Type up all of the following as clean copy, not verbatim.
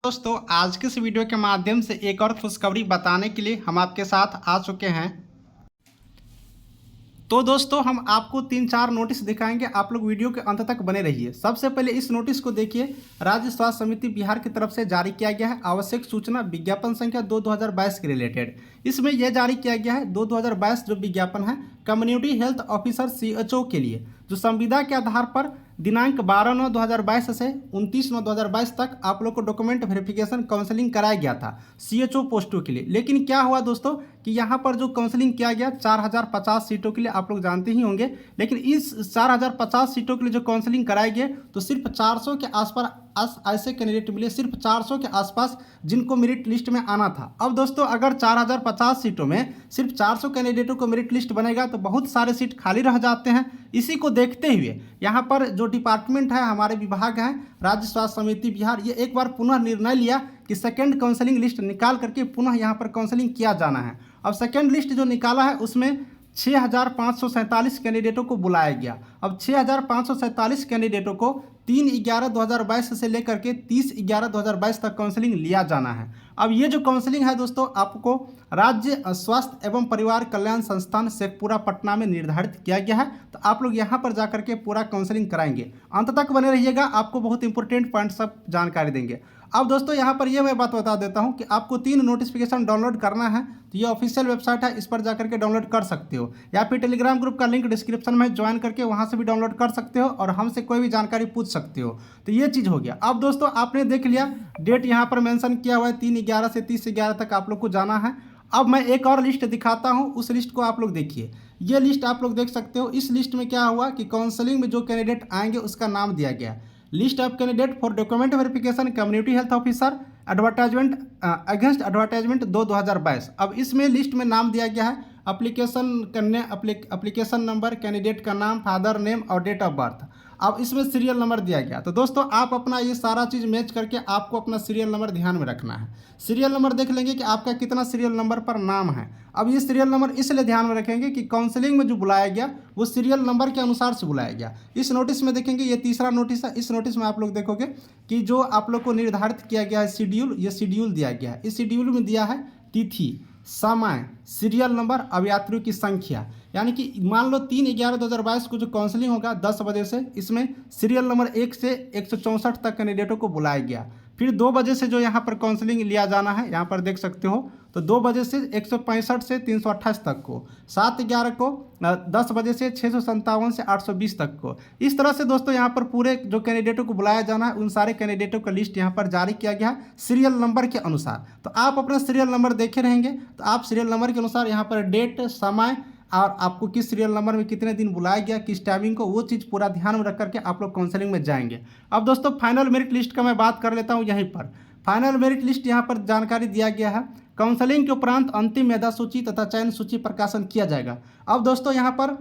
दोस्तों आज के इस वीडियो के माध्यम से एक और खुशखबरी बताने के लिए हम आपके साथ आ चुके हैं। तो दोस्तों हम आपको 3-4 नोटिस दिखाएंगे, आप लोग वीडियो के अंत तक बने रहिए। सबसे पहले इस नोटिस को देखिए। राज्य स्वास्थ्य समिति बिहार की तरफ से जारी किया गया है आवश्यक सूचना विज्ञापन संख्या 2/2022 के रिलेटेड। इसमें यह जारी किया गया है 2/2022 जो विज्ञापन है कम्युनिटी हेल्थ ऑफिसर CHO के लिए, जो संविदा के आधार पर दिनांक 12/9/2022 से 29/9/2022 तक आप लोग को डॉक्यूमेंट वेरिफिकेशन काउंसलिंग कराया गया था CHO पोस्टों के लिए। लेकिन क्या हुआ दोस्तों कि यहाँ पर जो काउंसलिंग किया गया 4050 सीटों के लिए, आप लोग जानते ही होंगे। लेकिन इस 4050 सीटों के लिए जो काउंसलिंग कराई गई तो सिर्फ 400 के आसपास ऐसे कैंडिडेट मिले, सिर्फ 400 के आसपास जिनको मेरिट लिस्ट में आना था। अब दोस्तों अगर 4050 सीटों में सिर्फ 400 कैंडिडेटों को मेरिट लिस्ट बनेगा तो बहुत सारे सीट खाली रह जाते हैं। इसी को देखते हुए यहाँ पर जो डिपार्टमेंट है, हमारे विभाग है राज्य स्वास्थ्य समिति बिहार, ये एक बार पुनः निर्णय लिया कि सेकेंड काउंसलिंग लिस्ट निकाल करके पुनः यहाँ पर काउंसलिंग किया जाना है। अब सेकेंड लिस्ट जो निकाला है उसमें 6547 कैंडिडेटों को बुलाया गया। अब 6547 कैंडिडेटों को 3/11/2022 से लेकर के 30/11/2022 तक काउंसलिंग लिया जाना है। अब ये जो काउंसलिंग है दोस्तों आपको राज्य स्वास्थ्य एवं परिवार कल्याण संस्थान शेखपुरा पटना में निर्धारित किया गया है। तो आप लोग यहाँ पर जाकर के पूरा काउंसलिंग कराएंगे। अंत तक बने रहिएगा, आपको बहुत इंपॉर्टेंट पॉइंट सब जानकारी देंगे। अब दोस्तों यहाँ पर ये मैं बात बता देता हूँ कि आपको 3 नोटिफिकेशन डाउनलोड करना है। तो ये ऑफिशियल वेबसाइट है, इस पर जाकर के डाउनलोड कर सकते हो, या फिर टेलीग्राम ग्रुप का लिंक डिस्क्रिप्शन में ज्वाइन करके वहाँ से भी डाउनलोड कर सकते हो और हमसे कोई भी जानकारी पूछ सकते हो। तो ये चीज़ हो गया। अब दोस्तों आपने देख लिया, डेट यहाँ पर मेंशन किया हुआ है 3/11 से 30/11 तक आप लोग को जाना है। अब मैं एक और लिस्ट दिखाता हूँ, उस लिस्ट को आप लोग देखिए। ये लिस्ट आप लोग देख सकते हो। इस लिस्ट में क्या हुआ कि काउंसलिंग में जो कैंडिडेट आएंगे उसका नाम दिया गया, list of candidate for document verification community health officer advertisement against advertisement 2/2022। अब इसमें लिस्ट में नाम दिया गया है एप्लीकेशन करने, एप्लीकेशन नंबर, कैंडिडेट का नाम, फादर नेम और डेट ऑफ बर्थ। अब इसमें सीरियल नंबर दिया गया। तो दोस्तों आप अपना ये सारा चीज़ मैच करके आपको अपना सीरियल नंबर ध्यान में रखना है। सीरियल नंबर देख लेंगे कि आपका कितना सीरियल नंबर पर नाम है। अब ये सीरियल नंबर इसलिए ध्यान में रखेंगे कि काउंसलिंग में जो बुलाया गया वो सीरियल नंबर के अनुसार से बुलाया गया। इस नोटिस में देखेंगे, ये तीसरा नोटिस है। इस नोटिस में आप लोग देखोगे कि जो आप लोग को निर्धारित किया गया है शेड्यूल, ये शेड्यूल दिया गया है। इस शेड्यूल में दिया है तिथि, समय, सीरियल नंबर, अभियात्रियों की संख्या। यानी कि मान लो 3/11/2022 को जो काउंसलिंग होगा 10 बजे से, इसमें सीरियल नंबर 1 से 164 तक कैंडिडेटों को बुलाया गया। फिर 2 बजे से जो यहाँ पर काउंसलिंग लिया जाना है, यहाँ पर देख सकते हो, तो 2 बजे से 165 से 328 तक को, 7/11 को 10 बजे से 657 से 820 तक को। इस तरह से दोस्तों यहाँ पर पूरे जो कैंडिडेटों को बुलाया जाना है उन सारे कैंडिडेटों का लिस्ट यहाँ पर जारी किया गया है सीरियल नंबर के अनुसार। तो आप अपना सीरियल नंबर देखे रहेंगे, तो आप सीरियल नंबर के अनुसार यहाँ पर डेट, समय और आपको किस सीरियल नंबर में कितने दिन बुलाया गया, किस टाइमिंग को, वो चीज़ पूरा ध्यान में रख करके आप लोग काउंसलिंग में जाएंगे। अब दोस्तों फाइनल मेरिट लिस्ट का मैं बात कर लेता हूँ। यहीं पर फाइनल मेरिट लिस्ट यहाँ पर जानकारी दिया गया है। काउंसलिंग के उपरांत अंतिम मेधा सूची तथा चयन सूची प्रकाशन किया जाएगा। अब दोस्तों यहाँ पर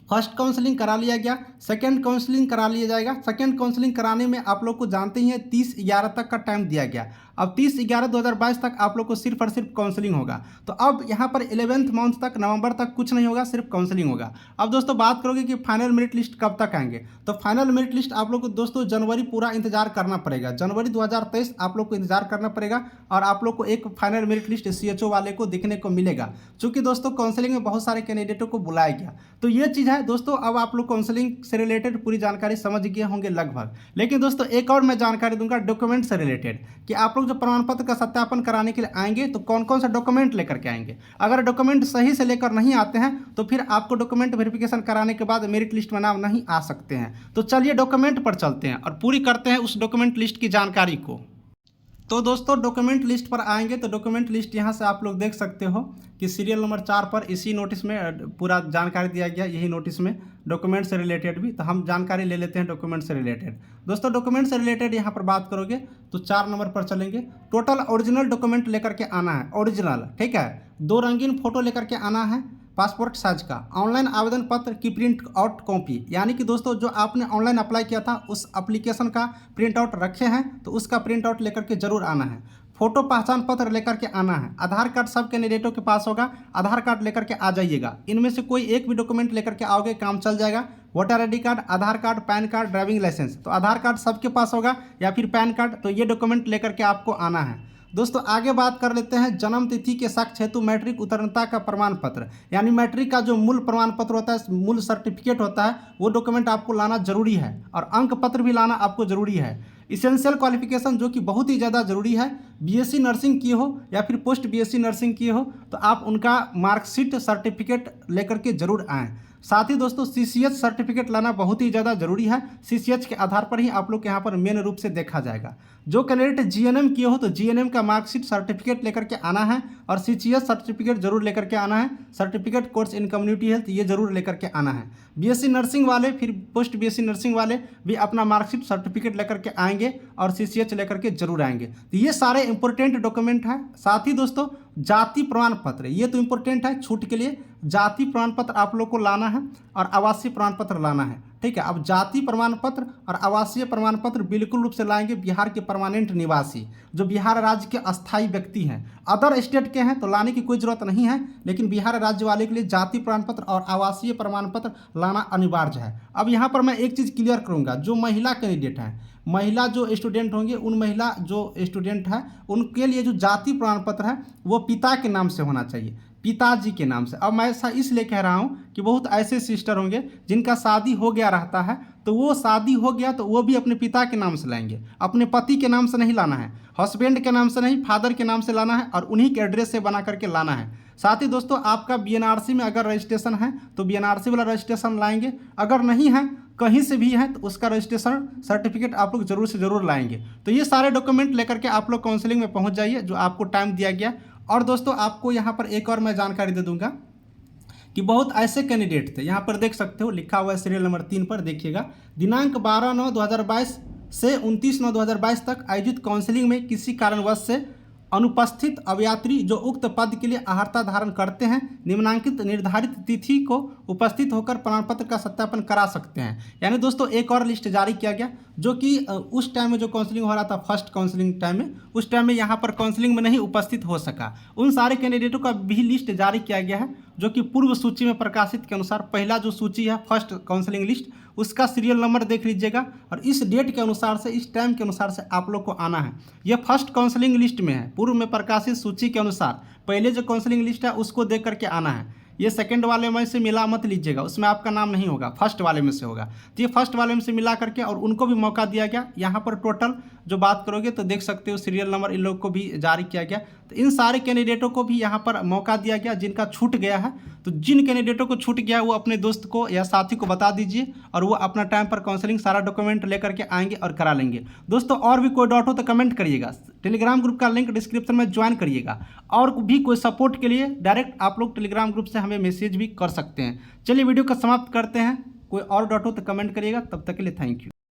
फर्स्ट काउंसलिंग करा लिया गया, सेकंड काउंसलिंग करा लिया जाएगा। सेकंड काउंसलिंग कराने में आप लोग को जानते ही हैं 30/11 तक का टाइम दिया गया। अब 30/11/2022 तक आप लोग को सिर्फ और सिर्फ काउंसलिंग होगा। तो अब यहाँ पर 11th मंथ तक, नवंबर तक कुछ नहीं होगा, सिर्फ काउंसलिंग होगा। अब दोस्तों बात करोगे कि फाइनल मेरिट लिस्ट कब तक आएंगे, तो फाइनल मेरिट लिस्ट आप लोग को दोस्तों जनवरी पूरा इंतजार करना पड़ेगा। जनवरी 2023 आप लोग को इंतजार करना पड़ेगा और आप लोग को एक फाइनल मेरिट लिस्ट CHO वाले को देखने को मिलेगा। चूँकि दोस्तों काउंसलिंग में बहुत सारे कैंडिडेटों को बुलाया गया। तो ये चीज़ है दोस्तों। अब आप लोग काउंसलिंग से रिलेटेड पूरी जानकारी समझ गए होंगे लगभग। लेकिन दोस्तों एक और मैं जानकारी दूंगा डॉक्यूमेंट से रिलेटेड, कि आप लोग जो प्रमाण पत्र का सत्यापन कराने के लिए आएंगे तो कौन कौन सा डॉक्यूमेंट लेकर के आएंगे। अगर डॉक्यूमेंट सही से लेकर नहीं आते हैं तो फिर आपको डॉक्यूमेंट वेरिफिकेशन कराने के बाद मेरिट लिस्ट में नाम नहीं आ सकते हैं। तो चलिए डॉक्यूमेंट पर चलते हैं और पूरी करते हैं उस डॉक्यूमेंट लिस्ट की जानकारी को। तो दोस्तों डॉक्यूमेंट लिस्ट पर आएंगे तो डॉक्यूमेंट लिस्ट यहाँ से आप लोग देख सकते हो कि सीरियल नंबर 4 पर इसी नोटिस में पूरा जानकारी दिया गया। यही नोटिस में डॉक्यूमेंट से रिलेटेड भी, तो हम जानकारी ले लेते हैं डॉक्यूमेंट से रिलेटेड। दोस्तों डॉक्यूमेंट से रिलेटेड यहाँ पर बात करोगे तो 4 नंबर पर चलेंगे। टोटल ओरिजिनल डॉक्यूमेंट लेकर के आना है, ओरिजिनल, ठीक है। 2 रंगीन फोटो लेकर के आना है पासपोर्ट साइज का। ऑनलाइन आवेदन पत्र की प्रिंट आउट कॉपी, यानी कि दोस्तों जो आपने ऑनलाइन अप्लाई किया था उस एप्लीकेशन का प्रिंट आउट रखे हैं तो उसका प्रिंट आउट लेकर के जरूर आना है। फोटो पहचान पत्र लेकर के आना है। आधार कार्ड सब कैंडिडेटों के पास होगा, आधार कार्ड लेकर के आ जाइएगा। इनमें से कोई एक भी डॉक्यूमेंट लेकर के आओगे काम चल जाएगा। Voter ID card, Aadhaar card, PAN card, driving licence. तो आधार कार्ड सबके पास होगा या फिर पैन कार्ड, तो ये डॉक्यूमेंट लेकर के आपको आना है। दोस्तों आगे बात कर लेते हैं जन्म तिथि के साक्ष्य हेतु मैट्रिक उत्तीर्णता का प्रमाण पत्र, यानी मैट्रिक का जो मूल प्रमाण पत्र होता है, मूल सर्टिफिकेट होता है, वो डॉक्यूमेंट आपको लाना जरूरी है। और अंक पत्र भी लाना आपको जरूरी है। इसेंशियल क्वालिफिकेशन जो कि बहुत ही ज़्यादा जरूरी है, BSc नर्सिंग किए हो या फिर पोस्ट BSc नर्सिंग किए हो तो आप उनका मार्कशीट सर्टिफिकेट लेकर के जरूर आएँ। साथ ही दोस्तों CCH सर्टिफिकेट लाना बहुत ही ज़्यादा जरूरी है। CCH के आधार पर ही आप लोग यहाँ पर मेन रूप से देखा जाएगा। जो कैंडिडेट GNM किए हो तो GNM का मार्कशीट सर्टिफिकेट लेकर के आना है और CCH सर्टिफिकेट जरूर लेकर के आना है। Certificate course in community health ये जरूर लेकर के आना है। BSc नर्सिंग वाले फिर पोस्ट BSc नर्सिंग वाले भी अपना मार्कशीट सर्टिफिकेट लेकर के आएंगे और CCH लेकर के जरूर आएंगे। तो ये सारे इंपॉर्टेंट डॉक्यूमेंट हैं। साथ ही दोस्तों जाति प्रमाण पत्र, ये तो इंपॉर्टेंट है छूट के लिए। जाति प्रमाण पत्र आप लोग को लाना है और आवासीय प्रमाण पत्र लाना है, ठीक है। अब जाति प्रमाण पत्र और आवासीय प्रमाण पत्र बिल्कुल रूप से लाएंगे बिहार के परमानेंट निवासी, जो बिहार राज्य के अस्थायी व्यक्ति हैं। अदर स्टेट के हैं तो लाने की कोई ज़रूरत नहीं है, लेकिन बिहार राज्य वाले के लिए जाति प्रमाण पत्र और आवासीय प्रमाण पत्र लाना अनिवार्य है। अब यहाँ पर मैं एक चीज़ क्लियर करूँगा, जो महिला कैंडिडेट हैं, महिला जो स्टूडेंट होंगे, उन महिला जो स्टूडेंट है उनके लिए जो जाति प्रमाण पत्र है वो पिता के नाम से होना चाहिए, पिताजी के नाम से। अब मैं ऐसा इसलिए कह रहा हूँ कि बहुत ऐसे सिस्टर होंगे जिनका शादी हो गया रहता है, तो वो शादी हो गया तो वो भी अपने पिता के नाम से लाएंगे, अपने पति के नाम से नहीं लाना है, हस्बैंड के नाम से नहीं, फादर के नाम से लाना है और उन्हीं के एड्रेस से बना करके लाना है। साथ ही दोस्तों आपका BNRC में अगर रजिस्ट्रेशन है तो BNRC वाला रजिस्ट्रेशन लाएंगे, अगर नहीं है कहीं से भी है तो उसका रजिस्ट्रेशन सर्टिफिकेट आप लोग जरूर से जरूर लाएंगे। तो ये सारे डॉक्यूमेंट लेकर के आप लोग काउंसलिंग में पहुंच जाइए जो आपको टाइम दिया गया। और दोस्तों आपको यहाँ पर एक और मैं जानकारी दे दूंगा कि बहुत ऐसे कैंडिडेट थे, यहाँ पर देख सकते हो लिखा हुआ है सीरियल नंबर 3 पर, देखिएगा, दिनांक 12/9/2022 से 29/9/2022 तक आयोजित काउंसलिंग में किसी कारणवश से अनुपस्थित अभ्यर्थी जो उक्त पद के लिए अर्हता धारण करते हैं निम्नांकित निर्धारित तिथि को उपस्थित होकर प्रमाण पत्र का सत्यापन करा सकते हैं। यानी दोस्तों एक और लिस्ट जारी किया गया जो कि उस टाइम में जो काउंसलिंग हो रहा था, फर्स्ट काउंसलिंग टाइम में, उस टाइम में यहाँ पर काउंसलिंग में नहीं उपस्थित हो सका, उन सारे कैंडिडेटों का भी लिस्ट जारी किया गया है जो कि पूर्व सूची में प्रकाशित के अनुसार पहला जो सूची है फर्स्ट काउंसलिंग लिस्ट, उसका सीरियल नंबर देख लीजिएगा और इस डेट के अनुसार से, इस टाइम के अनुसार से आप लोग को आना है। यह फर्स्ट काउंसलिंग लिस्ट में है, पूर्व में प्रकाशित सूची के अनुसार पहले जो काउंसलिंग लिस्ट है उसको देख करके आना है। ये सेकंड वाले में से मिला मत लीजिएगा, उसमें आपका नाम नहीं होगा, फर्स्ट वाले में से होगा। तो ये फर्स्ट वाले में से मिला करके और उनको भी मौका दिया गया। यहाँ पर टोटल जो बात करोगे तो देख सकते हो सीरियल नंबर इन लोग को भी जारी किया गया। तो इन सारे कैंडिडेटों को भी यहाँ पर मौका दिया गया जिनका छूट गया है। तो जिन कैंडिडेटों को छूट गया वो अपने दोस्त को या साथी को बता दीजिए और वो अपना टाइम पर काउंसलिंग सारा डॉक्यूमेंट लेकर के आएंगे और करा लेंगे। दोस्तों और भी कोई डाउट हो तो कमेंट करिएगा, टेलीग्राम ग्रुप का लिंक डिस्क्रिप्शन में ज्वाइन करिएगा। और भी कोई सपोर्ट के लिए डायरेक्ट आप लोग टेलीग्राम ग्रुप से हमें मैसेज भी कर सकते हैं। चलिए वीडियो को समाप्त करते हैं। कोई और डाउट हो तो कमेंट करिएगा। तब तक के लिए थैंक यू।